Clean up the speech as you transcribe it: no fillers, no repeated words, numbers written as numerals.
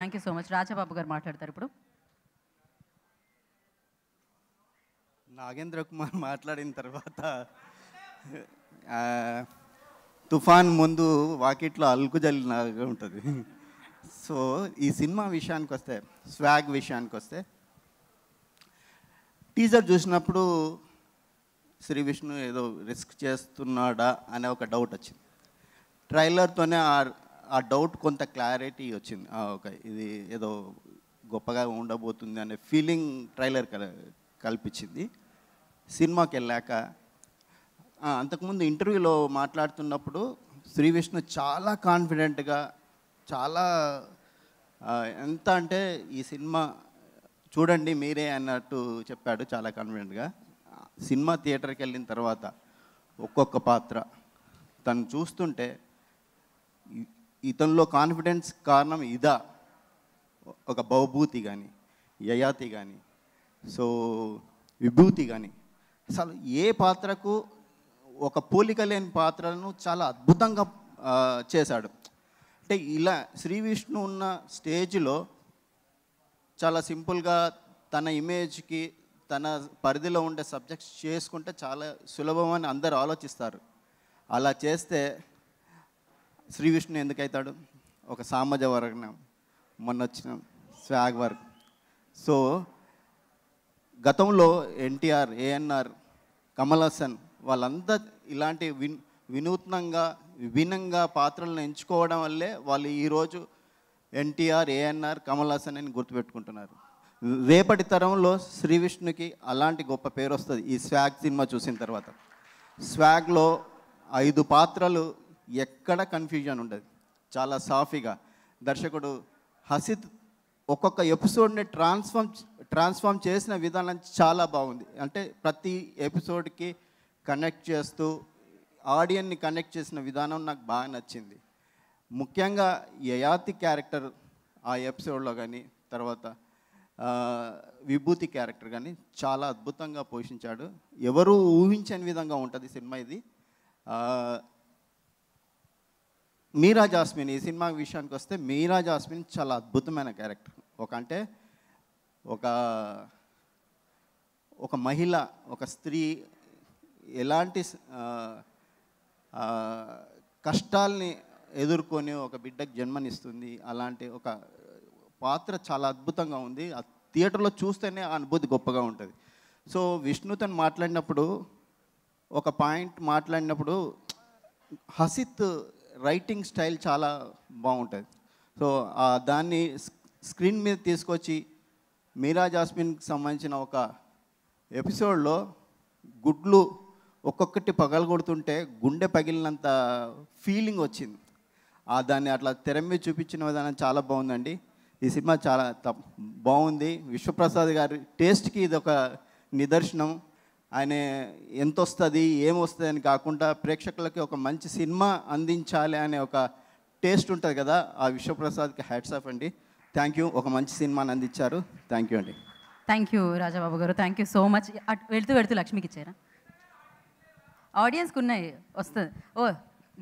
Thank you so much. Rajababu గారు మాట్లాడతారు ఇప్పుడు. నాగేంద్ర కుమార్ మాట్లాడిన తర్వాత తుఫాన్ ముందు వాకిట్లో అలుకు జల్లిలాగా ఉంటుంది. సో ఈ సినిమా విషయానికి వస్తే, స్వాగ్ విషయానికి వస్తే, టీజర్ చూసినప్పుడు శ్రీ విష్ణు ఏదో రిస్క్ చేస్తున్నాడా అనే ఒక డౌట్ వచ్చింది. ట్రైలర్తోనే ఆ డౌట్ కొంత క్లారిటీ వచ్చింది. ఇది ఏదో గొప్పగా ఉండబోతుంది అనే ఫీలింగ్ ట్రైలర్ కల్పించింది. సినిమాకి వెళ్ళాక అంతకుముందు ఇంటర్వ్యూలో మాట్లాడుతున్నప్పుడు శ్రీ విష్ణు చాలా కాన్ఫిడెంట్గా, చాలా ఎంత అంటే ఈ సినిమా చూడండి మీరే అన్నట్టు చెప్పాడు, చాలా కాన్ఫిడెంట్గా. సినిమా థియేటర్కి వెళ్ళిన తర్వాత ఒక్కొక్క పాత్ర తను చూస్తుంటే ఇతనిలో కాన్ఫిడెన్స్ కారణం ఇదా, ఒక భవభూతి కానీ, యయాతి కానీ, సో విభూతి కానీ, అసలు ఏ పాత్రకు ఒక పోలిక లేని పాత్రలను చాలా అద్భుతంగా చేశాడు. అంటే ఇలా శ్రీ విష్ణు ఉన్న స్టేజ్లో చాలా సింపుల్గా తన ఇమేజ్కి, తన పరిధిలో ఉండే సబ్జెక్ట్స్ చేసుకుంటే చాలా సులభమని అందరు ఆలోచిస్తారు. అలా చేస్తే శ్రీ విష్ణు ఎందుకవుతాడు? ఒక సామాజ వర్గం, మొన్న వచ్చిన స్వాగ్ వర్క్. సో గతంలో ఎన్టీఆర్, ఏఎన్ఆర్, కమల్ హాసన్ వాళ్ళంతా ఇలాంటి వినూత్నంగా, విభిన్నంగా పాత్రలను ఎంచుకోవడం వల్లే వాళ్ళు ఈరోజు ఎన్టీఆర్, ఏఎన్ఆర్, కమల్ హాసన్ అని గుర్తుపెట్టుకుంటున్నారు. రేపటి తరంలో శ్రీ విష్ణుకి అలాంటి గొప్ప పేరు వస్తుంది ఈ స్వాగ్ సినిమా చూసిన తర్వాత. స్వాగ్లో 5 పాత్రలు ఎక్కడ కన్ఫ్యూజన్ ఉండదు, చాలా సాఫీగా దర్శకుడు హసిత్ ఒక్కొక్క ఎపిసోడ్ని ట్రాన్స్ఫార్మ్ చేసిన విధానం చాలా బాగుంది. అంటే ప్రతి ఎపిసోడ్కి కనెక్ట్ చేస్తూ ఆడియన్ని కనెక్ట్ చేసిన విధానం నాకు బాగా నచ్చింది. ముఖ్యంగా యయాతి క్యారెక్టర్ ఆ ఎపిసోడ్లో కానీ, తర్వాత విభూతి క్యారెక్టర్ కానీ చాలా అద్భుతంగా పోషించాడు. ఎవరు ఊహించని విధంగా ఉంటుంది సినిమా ఇది. మీరా జాస్మిన్, ఈ సినిమా విషయానికి వస్తే మీరా జాస్మిన్ చాలా అద్భుతమైన క్యారెక్టర్. ఒక మహిళ, ఒక స్త్రీ ఎలాంటి కష్టాల్ని ఎదుర్కొని ఒక బిడ్డకు జన్మనిస్తుంది, అలాంటి ఒక పాత్ర చాలా అద్భుతంగా ఉంది. ఆ థియేటర్లో చూస్తేనే ఆ అనుభూతి గొప్పగా ఉంటుంది. సో విష్ణుతో మాట్లాడినప్పుడు ఒక పాయింట్ మాట్లాడినప్పుడు హసిత్ రైటింగ్ స్టైల్ చాలా బాగుంటుంది. సో దాన్ని స్క్రీన్ మీద తీసుకొచ్చి మీరా జాస్మిన్కి సంబంధించిన ఒక ఎపిసోడ్లో గుడ్లు ఒక్కొక్కటి పగలగొడుతుంటే గుండె పగిలినంత ఫీలింగ్ వచ్చింది. దాన్ని అట్లా తెర మీద చూపించిన విధానం చాలా బాగుందండి. ఈ సినిమా చాలా బాగుంది. విశ్వప్రసాద్ గారి టేస్ట్కి ఇది ఒక నిదర్శనం. ఆయన ఎంత వస్తుంది, ఏమొస్తుంది అని కాకుండా ప్రేక్షకులకి ఒక మంచి సినిమా అందించాలి అనే ఒక టేస్ట్ ఉంటుంది కదా, ఆ విశ్వప్రసాద్కి హ్యాట్స్ ఆఫ్ అండి. Thank you. ఒక మంచి సినిమాని అందించారు. థ్యాంక్ యూ అండి. థ్యాంక్ యూ రాజబాబు గారు. Thank you so much. వెళ్తూ వెళ్తూ లక్ష్మికి ఇచ్చారా? ఆడియన్స్కి ఉన్నాయి, వస్తుంది.